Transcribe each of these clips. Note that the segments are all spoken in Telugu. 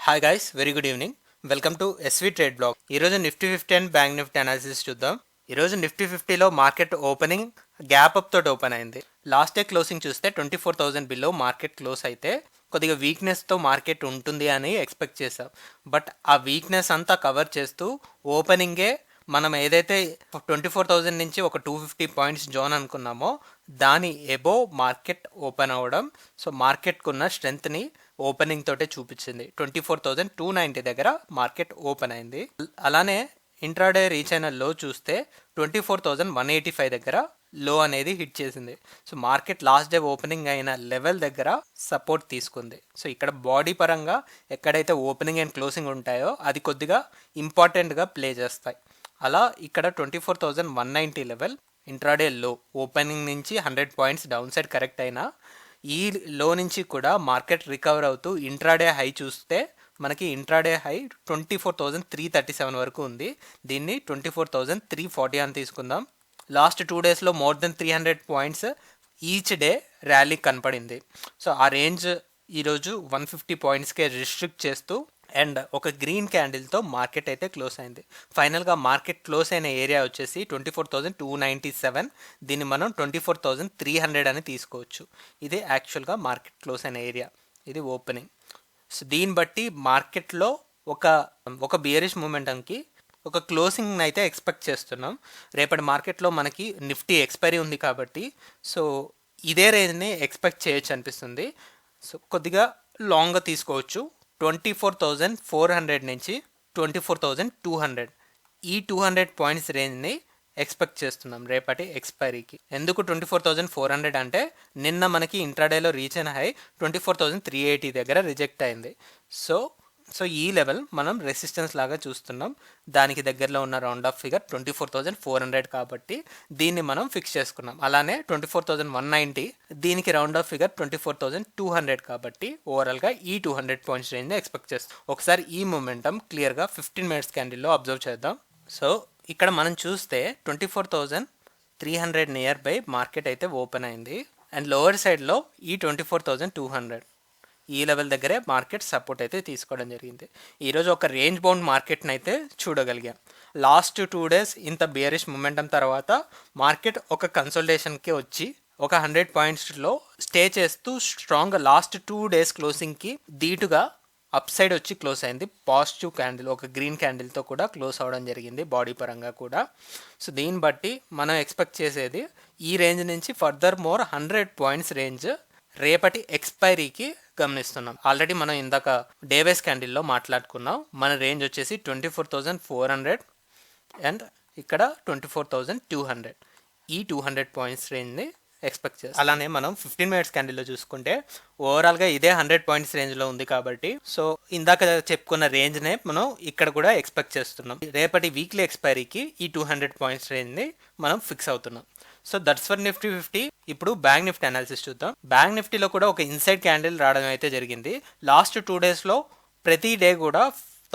Hi guys, very good evening. Welcome to SV trade blog. ఈరోజు Nifty 50 and bank Nifty analysis చూద్దాం. ఈరోజు నిఫ్టీ 50లో మార్కెట్ ఓపెనింగ్ గ్యాప్ అప్ తోటి ఓపెన్ అయింది. లాస్ట్ డే క్లోజింగ్ చూస్తే 24,000 బిలో మార్కెట్ క్లోజ్ అయితే కొద్దిగా వీక్నెస్తో మార్కెట్ ఉంటుంది అని ఎక్స్పెక్ట్ చేసాం. బట్ ఆ వీక్నెస్ అంతా కవర్ చేస్తూ ఓపెనింగే మనం ఏదైతే 24,000 నుంచి ఒక 250 పాయింట్స్ జోన్ అనుకున్నామో దాని ఎబో మార్కెట్ ఓపెన్ అవ్వడం. సో మార్కెట్కున్న స్ట్రెంగ్త్ని ఓపెనింగ్ తోటే చూపించింది. 24,290 దగ్గర మార్కెట్ ఓపెన్ అయింది. అలానే ఇంట్రాడే రీచ్ అయిన లో చూస్తే 24,185 దగ్గర లో అనేది హిట్ చేసింది. So market last day opening అయిన లెవెల్ దగ్గర సపోర్ట్ తీసుకుంది. సో ఇక్కడ బాడీ పరంగా ఎక్కడైతే ఓపెనింగ్ అండ్ క్లోజింగ్ ఉంటాయో అది కొద్దిగా ఇంపార్టెంట్గా ప్లే చేస్తాయి. అలా ఇక్కడ 24,190 లెవెల్ ఇంట్రాడే లో ఓపెనింగ్ నుంచి 100 పాయింట్స్ డౌన్ సైడ్ కరెక్ట్ అయినా ఈ లో నుంచి కూడా మార్కెట్ రికవర్ అవుతూ ఇంట్రాడే హై చూస్తే మనకి ఇంట్రాడే హై 24,337 వరకు ఉంది. దీన్ని 24,340 అని తీసుకుందాం. లాస్ట్ 2 డేస్లో more than 300 points each day rally కనపడింది. సో ఆ రేంజ్ ఈరోజు 150 పాయింట్స్కే రిస్ట్రిక్ట్ చేస్తూ అండ్ ఒక గ్రీన్ క్యాండిల్తో మార్కెట్ అయితే క్లోజ్ అయింది. ఫైనల్గా మార్కెట్ క్లోజ్ అయిన ఏరియా వచ్చేసి 24,297. దీన్ని మనం 24,300 అని తీసుకోవచ్చు. ఇది యాక్చువల్గా మార్కెట్ క్లోజ్ అయిన ఏరియా, ఇది ఓపెనింగ్. సో దీన్ని బట్టి మార్కెట్లో ఒక బియరిష్ మూమెంటంకి ఒక క్లోజింగ్ అయితే ఎక్స్పెక్ట్ చేస్తున్నాం. రేపటి మార్కెట్లో మనకి నిఫ్టీ ఎక్స్పైరీ ఉంది కాబట్టి సో ఇదే రేంజ్ని ఎక్స్పెక్ట్ చేయొచ్చు అనిపిస్తుంది. సో కొద్దిగా లాంగ్గా తీసుకోవచ్చు. 24,400 నుంచి 24,200 ఈ 200 పాయింట్స్ రేంజ్ని ఎక్స్పెక్ట్ చేస్తున్నాం రేపటి ఎక్స్పైరీకి. ఎందుకు 24,400 అంటే నిన్న మనకి ఇంట్రాడేలో రీచ్ అయిన హై 24,380 దగ్గర రిజెక్ట్ అయింది. సో ఈ లెవెల్ మనం రెసిస్టెన్స్ లాగా చూస్తున్నాం. దానికి దగ్గరలో ఉన్న రౌండ్ ఆఫ్ ఫిగర్ 24,400 కాబట్టి దీన్ని మనం ఫిక్స్ చేసుకున్నాం. అలానే 24,190 దీనికి రౌండ్ ఆఫ్ ఫిగర్ 24,200 కాబట్టి ఓవరాల్గా ఈ 200 పాయింట్స్ రేంజ్ని ఎక్స్పెక్ట్ చేస్తాం. ఒకసారి ఈ మూమెంటం క్లియర్గా 15 మినిట్స్ క్యాండిల్లో అబ్జర్వ్ చేద్దాం. సో ఇక్కడ మనం చూస్తే 24,300 నియర్ బై మార్కెట్ అయితే ఓపెన్ అయింది అండ్ లోవర్ సైడ్లో ఈ 24,200 ఈ లెవెల్ దగ్గరే మార్కెట్ సపోర్ట్ అయితే తీసుకోవడం జరిగింది. ఈరోజు ఒక రేంజ్ బౌండ్ మార్కెట్ని అయితే చూడగలిగాం. లాస్ట్ 2 డేస్ ఇంత బేరిష్ మూమెంటం తర్వాత మార్కెట్ ఒక కన్సల్టేషన్కి వచ్చి ఒక 100 పాయింట్స్లో స్టే చేస్తూ స్ట్రాంగ్ లాస్ట్ 2 డేస్ క్లోజింగ్కి ధీటుగా అప్ సైడ్ వచ్చి క్లోజ్ అయింది. పాజిటివ్ క్యాండిల్ ఒక గ్రీన్ క్యాండిల్తో కూడా క్లోజ్ అవ్వడం జరిగింది బాడీ పరంగా కూడా. సో దీన్ని బట్టి మనం ఎక్స్పెక్ట్ చేసేది ఈ రేంజ్ నుంచి ఫర్దర్ మోర్ 100 పాయింట్స్ రేంజ్ రేపటి ఎక్స్పైరీకి గమనిస్తున్నాం. ఆల్రెడీ మనం ఇందాక డేవేస్ క్యాండిల్లో మాట్లాడుకున్నాం. మన రేంజ్ వచ్చేసి 24,400 అండ్ ఇక్కడ 24,200 ఈ 200 పాయింట్స్ రేంజ్ని ఎక్స్పెక్ట్ చేస్తాం. అలానే మనం 15 మినిట్స్ క్యాండిల్లో చూసుకుంటే ఓవరాల్గా ఇదే 100 పాయింట్స్ రేంజ్లో ఉంది కాబట్టి సో ఇందాక చెప్పుకున్న రేంజ్నే మనం ఇక్కడ కూడా ఎక్స్పెక్ట్ చేస్తున్నాం. రేపటి వీక్లీ ఎక్స్పైరీకి ఈ 200 పాయింట్స్ రేంజ్ని మనం ఫిక్స్ అవుతున్నాం. So that's for Nifty 50. ఇప్పుడు బ్యాంక్ నిఫ్టీ అనాలిసిస్ చూద్దాం. బ్యాంక్ నిఫ్టీలో కూడా ఒక ఇన్సైడ్ క్యాండిల్ రావడం అయితే జరిగింది. లాస్ట్ 2 డేస్లో ప్రతి డే కూడా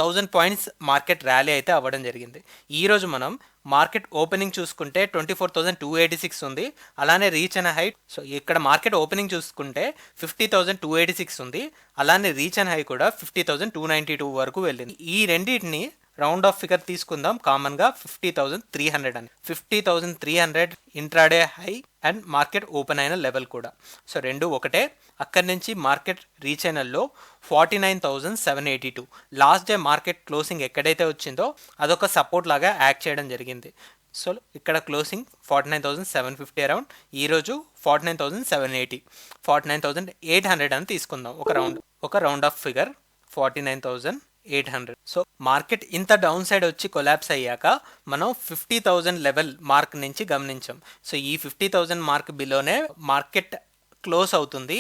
1000 పాయింట్స్ మార్కెట్ ర్యాలీ అయితే అవ్వడం జరిగింది. ఈరోజు మనం మార్కెట్ ఓపెనింగ్ చూసుకుంటే 24,286 ఉంది. అలానే రీచ్ అయిన హై సో ఇక్కడ మార్కెట్ ఓపెనింగ్ చూసుకుంటే 50,286 ఉంది. అలానే రీచ్ అయిన హై కూడా 50,292 వరకు వెళ్ళింది. ఈ రెండింటిని రౌండ్ ఆఫ్ ఫిగర్ తీసుకుందాం కామన్గా 50,300 అని. 50,300 intraday high and market open అయిన లెవెల్ కూడా. సో రెండు ఒకటే. అక్కడి నుంచి మార్కెట్ రీచ్ అయిన లో 49,782. లాస్ట్ డే మార్కెట్ క్లోజింగ్ ఎక్కడైతే వచ్చిందో అదొక సపోర్ట్ లాగా యాక్ట్ చేయడం జరిగింది. సో ఇక్కడ క్లోజింగ్ 49,750 అరౌండ్. ఈరోజు 49,780 49,800 అని తీసుకుందాం. ఒక round of figure 49,800. So market ఇంత డౌన్ సైడ్ వచ్చి కొలాప్స్ అయ్యాక మనం 50,000 లెవెల్ మార్క్ నుంచి గమనించాం. సో ఈ 50,000 మార్క్ బిలోనే మార్కెట్ క్లోజ్ అవుతుంది.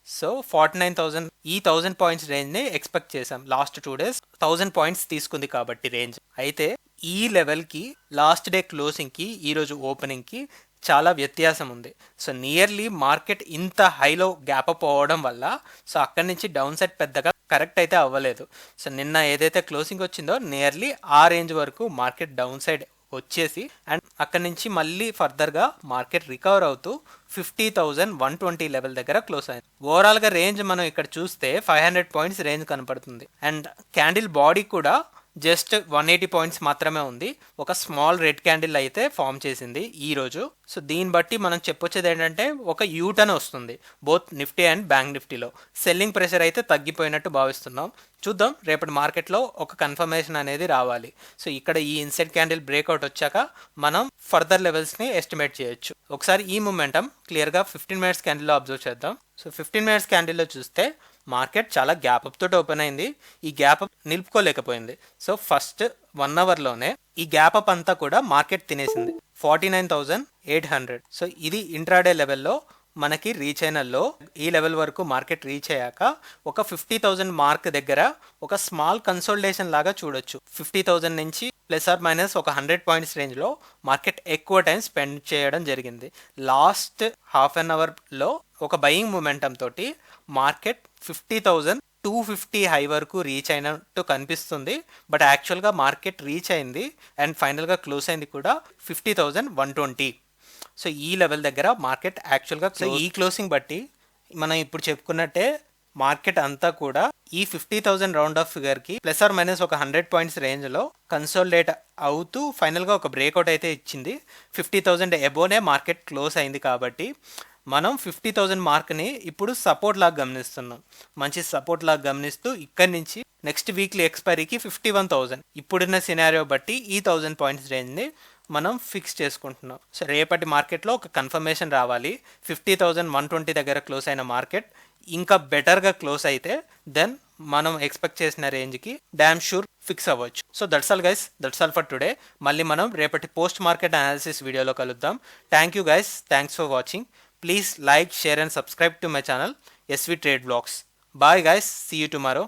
సో 49,000 ఈ 1000 పాయింట్స్ రేంజ్ని ఎక్స్పెక్ట్ చేసాం. లాస్ట్ 2 డేస్ 1000 పాయింట్స్ తీసుకుంది కాబట్టి రేంజ్. అయితే ఈ లెవెల్కి లాస్ట్ డే క్లోజింగ్కి ఈరోజు ఓపెనింగ్కి చాలా వ్యత్యాసం ఉంది. సో నియర్లీ మార్కెట్ ఇంత హైలో గ్యాప్ అప్ అవ్వడం వల్ల సో అక్కడి నుంచి డౌన్ సైడ్ పెద్దగా కరెక్ట్ అయితే అవ్వలేదు. సో నిన్న ఏదైతే క్లోజింగ్ వచ్చిందో నియర్లీ ఆ రేంజ్ వరకు మార్కెట్ డౌన్ సైడ్ వచ్చేసి అండ్ అక్కడి నుంచి మళ్ళీ ఫర్దర్గా మార్కెట్ రికవర్ అవుతూ 50,120 లెవెల్ దగ్గర క్లోజ్ అయింది. ఓవరాల్గా రేంజ్ మనం ఇక్కడ చూస్తే 500 పాయింట్స్ రేంజ్ కనపడుతుంది అండ్ క్యాండిల్ బాడీ కూడా జస్ట్ 180 పాయింట్స్ మాత్రమే ఉంది. ఒక స్మాల్ రెడ్ క్యాండిల్ అయితే ఫామ్ చేసింది ఈ రోజు. సో దీన్ని బట్టి మనం చెప్పొచ్చేది ఏంటంటే ఒక యూటర్న్ వస్తుంది బోత్ నిఫ్టీ అండ్ బ్యాంక్ నిఫ్టీలో. సెల్లింగ్ ప్రెషర్ అయితే తగ్గిపోయినట్టు భావిస్తున్నాం. చూద్దాం రేపటి మార్కెట్లో ఒక కన్ఫర్మేషన్ అనేది రావాలి. సో ఇక్కడ ఈ ఇన్సైడ్ క్యాండిల్ బ్రేక్అవుట్ వచ్చాక మనం ఫర్దర్ లెవెల్స్ని ఎస్టిమేట్ చేయొచ్చు. ఒకసారి ఈ మూమెంటం క్లియర్గా 15 మినిట్స్ క్యాండిల్లో అబ్జర్వ్ చేద్దాం. సో 15 మినిట్స్ క్యాండిల్లో చూస్తే మార్కెట్ చాలా గ్యాప్ అప్ తోటి ఓపెన్ అయింది. ఈ గ్యాప్ అప్ నిలుపుకోలేకపోయింది. సో ఫస్ట్ 1 అవర్లోనే ఈ గ్యాప్ అప్ అంతా కూడా మార్కెట్ తినేసింది 49,800. సో ఇది ఇంట్రాడే లెవెల్లో మనకి రీచ్ అయిన లో. ఈ లెవెల్ వరకు మార్కెట్ రీచ్ అయ్యాక ఒక 50,000 మార్క్ దగ్గర ఒక స్మాల్ కన్సోలిడేషన్ లాగా చూడొచ్చు. 50,000 నుంచి ± ఒక 100 పాయింట్స్ రేంజ్లో మార్కెట్ ఎక్కువ టైం స్పెండ్ చేయడం జరిగింది. లాస్ట్ హాఫ్ అన్ అవర్లో ఒక బయింగ్ మూమెంటం తోటి మార్కెట్ 50,250 హై వరకు రీచ్ అయినట్టు కనిపిస్తుంది. బట్ యాక్చువల్గా మార్కెట్ రీచ్ అయింది అండ్ ఫైనల్గా క్లోజ్ అయింది కూడా 50,120. సో ఈ లెవెల్ దగ్గర మార్కెట్ యాక్చువల్గా ఈ క్లోజింగ్ బట్టి మనం ఇప్పుడు చెప్పుకున్నట్టే మార్కెట్ అంతా కూడా ఈ 50,000 రౌండ్ ఆఫ్ ఫిగర్కి ± ఒక 100 పాయింట్స్ రేంజ్లో కన్సోలిడేట్ అవుతూ ఫైనల్గా ఒక బ్రేక్అవుట్ అయితే ఇచ్చింది. 50,000 ఎబోనే మార్కెట్ క్లోజ్ అయింది కాబట్టి మనం 50,000 మార్క్ని ఇప్పుడు సపోర్ట్ లాగా గమనిస్తున్నాం. మంచి సపోర్ట్ లాగా గమనిస్తూ ఇక్కడి నుంచి నెక్స్ట్ వీక్లీ ఎక్స్పైరీకి 51,000 ఇప్పుడున్న సినారియో బట్టి ఈ 1000 పాయింట్స్ రేంజ్ని మనం ఫిక్స్ చేసుకుంటున్నాం. సో రేపటి మార్కెట్లో ఒక కన్ఫర్మేషన్ రావాలి. 50,120 దగ్గర క్లోజ్ అయిన మార్కెట్ ఇంకా బెటర్గా క్లోజ్ అయితే దెన్ మనం ఎక్స్పెక్ట్ చేసిన రేంజ్కి డ్యామ్ షూర్ ఫిక్స్ అవ్వచ్చు. So that's all guys, that's all for today. మళ్ళీ మనం రేపటి పోస్ట్ మార్కెట్ అనాలిసిస్ వీడియోలో కలుద్దాం. Thank you guys, thanks for watching. Please like, share and subscribe to my channel SV Trade Vlogs. Bye guys, see you tomorrow.